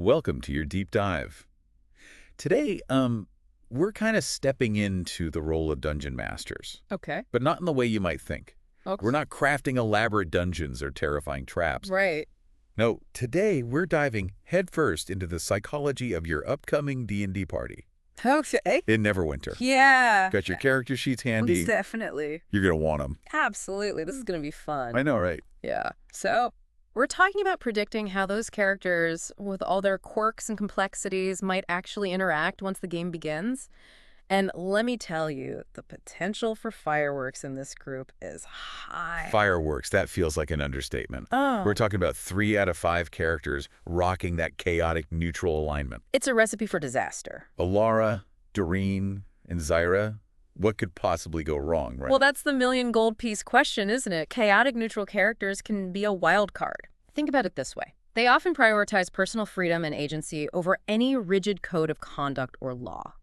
Welcome to your deep dive. Today, we're kind of stepping into the role of dungeon masters, Okay. but not in the way you might think. Okay. We're not crafting elaborate dungeons or terrifying traps. Right. No, today we're diving headfirst into the psychology of your upcoming D&D party Okay. in Neverwinter. Yeah. Got your character sheets handy. Definitely. You're going to want them. Absolutely. This is going to be fun. I know, right? Yeah. So, we're talking about predicting how those characters, with all their quirks and complexities, might actually interact once the game begins. And let me tell you, the potential for fireworks in this group is high. Fireworks, that feels like an understatement. Oh. We're talking about 3 out of 5 characters rocking that chaotic neutral alignment. It's a recipe for disaster. Alara, Doreen, and Zyra, what could possibly go wrong, right? Well, that's the million gold piece question, isn't it? Chaotic neutral characters can be a wild card. Think about it this way. They often prioritize personal freedom and agency over any rigid code of conduct or law.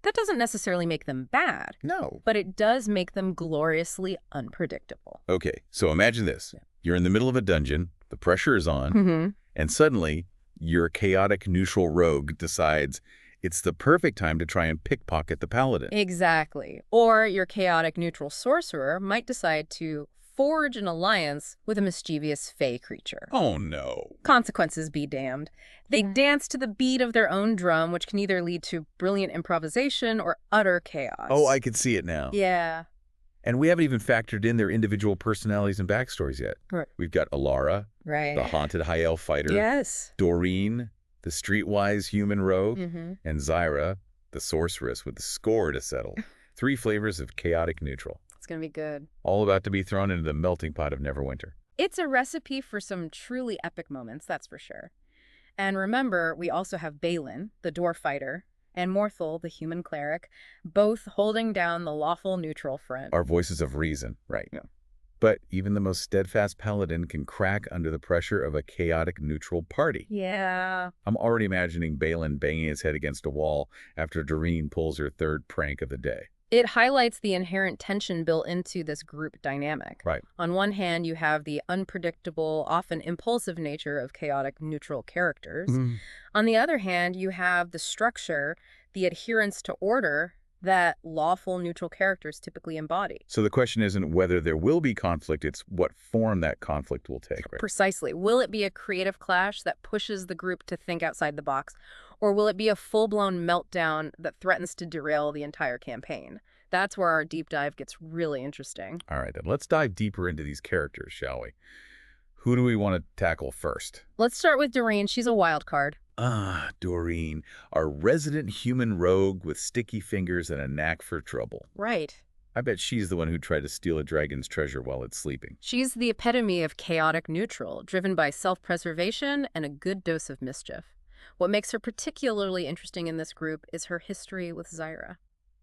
That doesn't necessarily make them bad, No. but it does make them gloriously unpredictable. Okay, so imagine this. You're in the middle of a dungeon, the pressure is on, Mm-hmm. and suddenly your chaotic neutral rogue decides it's the perfect time to try and pickpocket the paladin. Exactly. Or your chaotic neutral sorcerer might decide to forge an alliance with a mischievous fey creature. Oh, no. Consequences be damned. They dance to the beat of their own drum, which can either lead to brilliant improvisation or utter chaos. Oh, I can see it now. Yeah. And we haven't even factored in their individual personalities and backstories yet. Right. We've got Alara, Right. the haunted high elf fighter, Yes. Doreen, the streetwise human rogue, Mm-hmm. and Zyra, the sorceress with the score to settle. 3 flavors of chaotic neutral, It's going to be good. all about to be thrown into the melting pot of Neverwinter. It's a recipe for some truly epic moments, that's for sure. And remember, we also have Balin, the dwarf fighter, and Morthul, the human cleric, both holding down the lawful neutral front. Our voices of reason, right? Yeah. But even the most steadfast paladin can crack under the pressure of a chaotic neutral party. Yeah. I'm already imagining Balin banging his head against a wall after Doreen pulls her 3rd prank of the day. It highlights the inherent tension built into this group dynamic. Right. On one hand, you have the unpredictable, often impulsive nature of chaotic neutral characters. On the other hand, you have the structure, the adherence to order that lawful neutral characters typically embody. So the question isn't whether there will be conflict, it's what form that conflict will take. Right? Precisely. Will it be a creative clash that pushes the group to think outside the box, or will it be a full-blown meltdown that threatens to derail the entire campaign? That's where our deep dive gets really interesting. All right, then let's dive deeper into these characters, shall we? Who do we want to tackle first? Let's start with Doreen. She's a wild card. Ah, Doreen, our resident human rogue with sticky fingers and a knack for trouble. Right. I bet she's the one who tried to steal a dragon's treasure while it's sleeping. She's the epitome of chaotic neutral, driven by self-preservation and a good dose of mischief. What makes her particularly interesting in this group is her history with Zyra.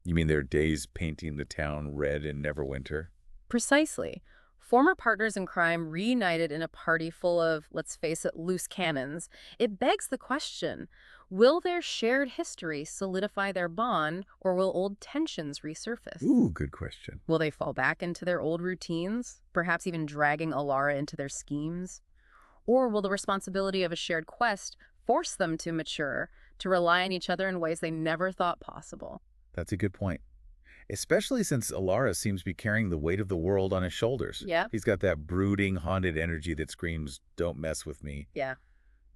You mean their days painting the town red in Neverwinter? Precisely. Former partners in crime reunited in a party full of, let's face it, loose cannons. It begs the question, will their shared history solidify their bond, or will old tensions resurface? Ooh, good question. Will they fall back into their old routines, perhaps even dragging Alara into their schemes? Or will the responsibility of a shared quest force them to mature, to rely on each other in ways they never thought possible? That's a good point. Especially since Alara seems to be carrying the weight of the world on his shoulders. Yeah. He's got that brooding, haunted energy that screams, "Don't mess with me." Yeah.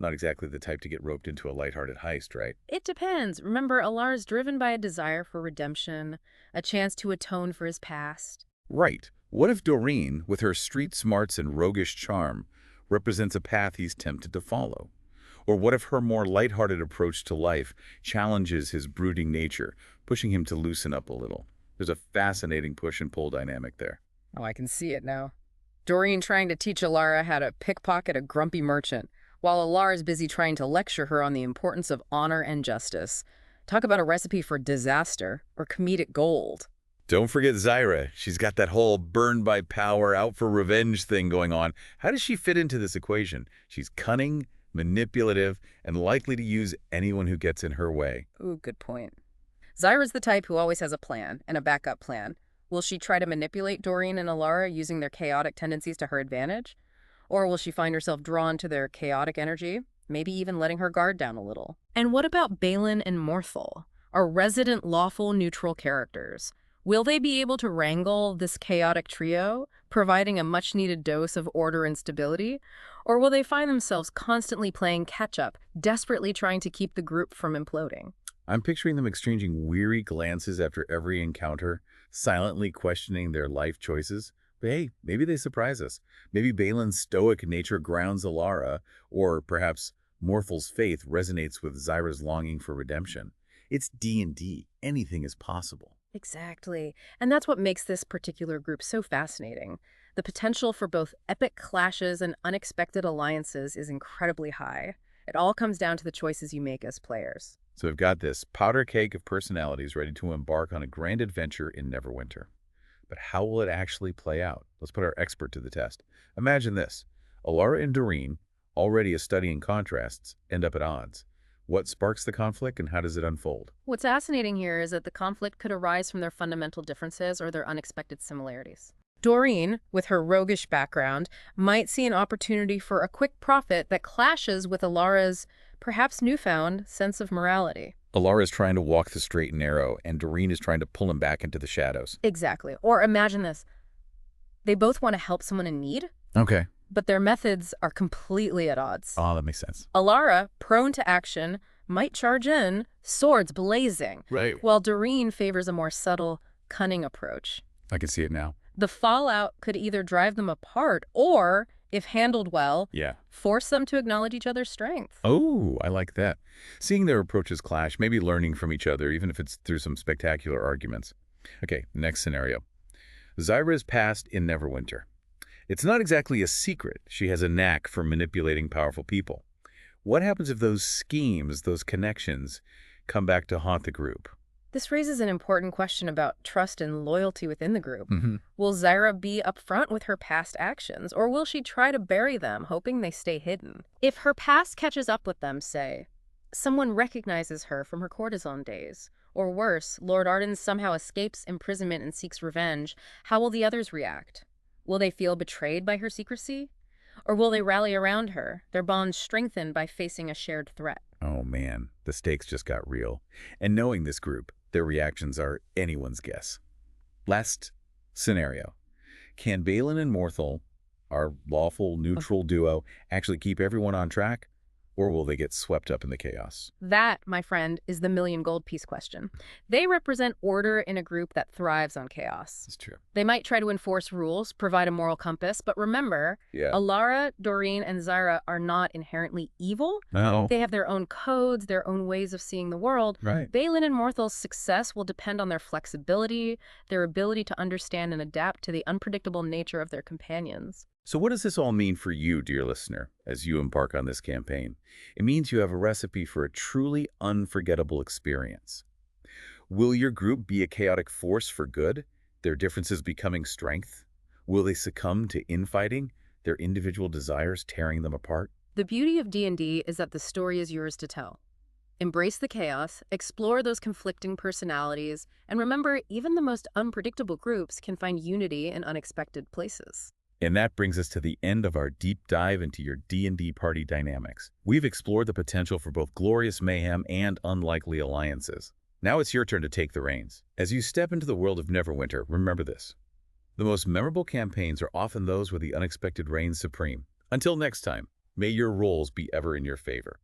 Not exactly the type to get roped into a lighthearted heist, right? It depends. Remember, Alara's driven by a desire for redemption, a chance to atone for his past. Right. What if Doreen, with her street smarts and roguish charm, represents a path he's tempted to follow? Or what if her more lighthearted approach to life challenges his brooding nature, pushing him to loosen up a little? There's a fascinating push and pull dynamic there. Oh, I can see it now. Doreen trying to teach Alara how to pickpocket a grumpy merchant, while Alara's busy trying to lecture her on the importance of honor and justice. Talk about a recipe for disaster or comedic gold. Don't forget Zyra. She's got that whole burned by power, out for revenge thing going on. How does she fit into this equation? She's cunning, manipulative, and likely to use anyone who gets in her way. Ooh, good point. Zyra's the type who always has a plan and a backup plan. Will she try to manipulate Doreen and Alara using their chaotic tendencies to her advantage? Or will she find herself drawn to their chaotic energy? maybe even letting her guard down a little. And what about Balin and Morthal, our resident lawful neutral characters? Will they be able to wrangle this chaotic trio, providing a much-needed dose of order and stability? Or will they find themselves constantly playing catch-up, desperately trying to keep the group from imploding? I'm picturing them exchanging weary glances after every encounter, silently questioning their life choices. But hey, maybe they surprise us. Maybe Balin's stoic nature grounds Alara, or perhaps Morthal's faith resonates with Zyra's longing for redemption. It's D&D. Anything is possible. Exactly. And that's what makes this particular group so fascinating. The potential for both epic clashes and unexpected alliances is incredibly high. It all comes down to the choices you make as players. So we've got this powder keg of personalities ready to embark on a grand adventure in Neverwinter. But how will it actually play out? Let's put our expert to the test. Imagine this. Alara and Doreen, already a study in contrasts, end up at odds. What sparks the conflict and how does it unfold? What's fascinating here is that the conflict could arise from their fundamental differences or their unexpected similarities. Doreen, with her roguish background, might see an opportunity for a quick profit that clashes with Alara's perhaps newfound sense of morality. Alara is trying to walk the straight and narrow, and Doreen is trying to pull him back into the shadows. Exactly. Or imagine this. They both want to help someone in need, Okay. but their methods are completely at odds. Oh, that makes sense. Alara, prone to action, might charge in, swords blazing, Right. while Doreen favors a more subtle, cunning approach. I can see it now. The fallout could either drive them apart or, if handled well, Yeah. force them to acknowledge each other's strength. Oh, I like that. Seeing their approaches clash, maybe learning from each other, even if it's through some spectacular arguments. Okay, next scenario. Zyra's past in Neverwinter. It's not exactly a secret. She has a knack for manipulating powerful people. What happens if those schemes, those connections, come back to haunt the group? This raises an important question about trust and loyalty within the group. Mm-hmm. Will Zyra be upfront with her past actions, or will she try to bury them, hoping they stay hidden? If her past catches up with them, say, someone recognizes her from her courtesan days, or worse, Lord Arden somehow escapes imprisonment and seeks revenge, how will the others react? Will they feel betrayed by her secrecy? Or will they rally around her, their bonds strengthened by facing a shared threat? Oh man, the stakes just got real. And knowing this group, their reactions are anyone's guess. Last scenario. Can Balin and Morthal, our lawful neutral duo, actually keep everyone on track? Or will they get swept up in the chaos? That, my friend, is the million gold piece question. They represent order in a group that thrives on chaos. It's true. They might try to enforce rules, provide a moral compass, but remember, Yeah. Alara, Doreen, and Zyra are not inherently evil. No. They have their own codes, their own ways of seeing the world. Right. Balin and Morthal's success will depend on their flexibility, their ability to understand and adapt to the unpredictable nature of their companions. So what does this all mean for you, dear listener, as you embark on this campaign? It means you have a recipe for a truly unforgettable experience. Will your group be a chaotic force for good, their differences becoming strength? Will they succumb to infighting, their individual desires tearing them apart? The beauty of D&D is that the story is yours to tell. Embrace the chaos, explore those conflicting personalities, and remember, even the most unpredictable groups can find unity in unexpected places. And that brings us to the end of our deep dive into your D&D party dynamics. We've explored the potential for both glorious mayhem and unlikely alliances. Now it's your turn to take the reins. As you step into the world of Neverwinter, remember this. The most memorable campaigns are often those where the unexpected reigns supreme. Until next time, may your rolls be ever in your favor.